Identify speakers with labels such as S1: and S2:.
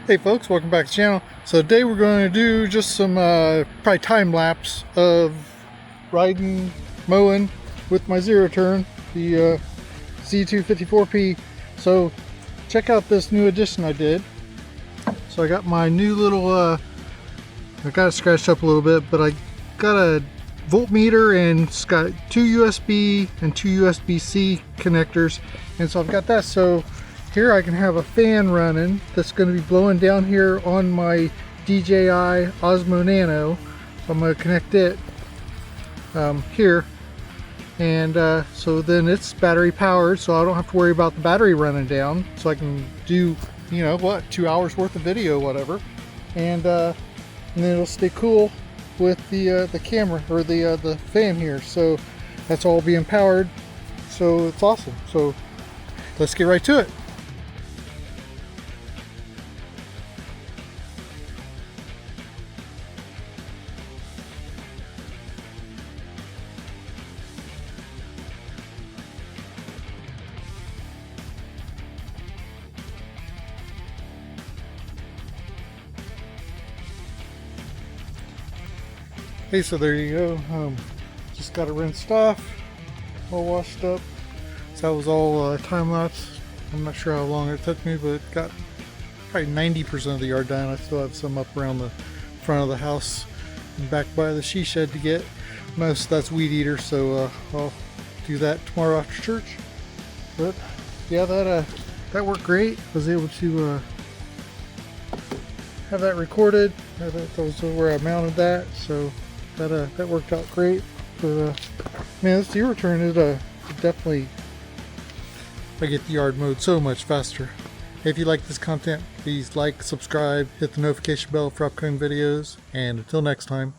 S1: Hey folks, welcome back to the channel. So today we're going to do just some probably time lapse of riding, mowing with my zero turn, the Z2 54P. So check out this new addition I did. So I got my new little, I got it scratched up a little bit, but I got a voltmeter and it's got two USB and two USB-C connectors. And so I've got that. So here I can have a fan running that's going to be blowing down here on my DJI Osmo Nano. So I'm going to connect it here, and so then it's battery powered, so I don't have to worry about the battery running down, so I can do, you know what, 2 hours worth of video, whatever, and then it'll stay cool with the camera or the fan here. So that's all being powered, so it's awesome. So let's get right to it. Hey, so there you go. Just got it rinsed off, all washed up. So that was all time lapse. I'm not sure how long it took me, but it got probably 90% of the yard done. I still have some up around the front of the house and back by the she shed to get. Most of that's weed eater, so I'll do that tomorrow after church. But yeah, that worked great. I was able to have that recorded. That was where I mounted that, so that worked out great. But man, this zero turn is definitely, I get the yard mowed so much faster. If you like this content, please like, subscribe, hit the notification bell for upcoming videos, and until next time.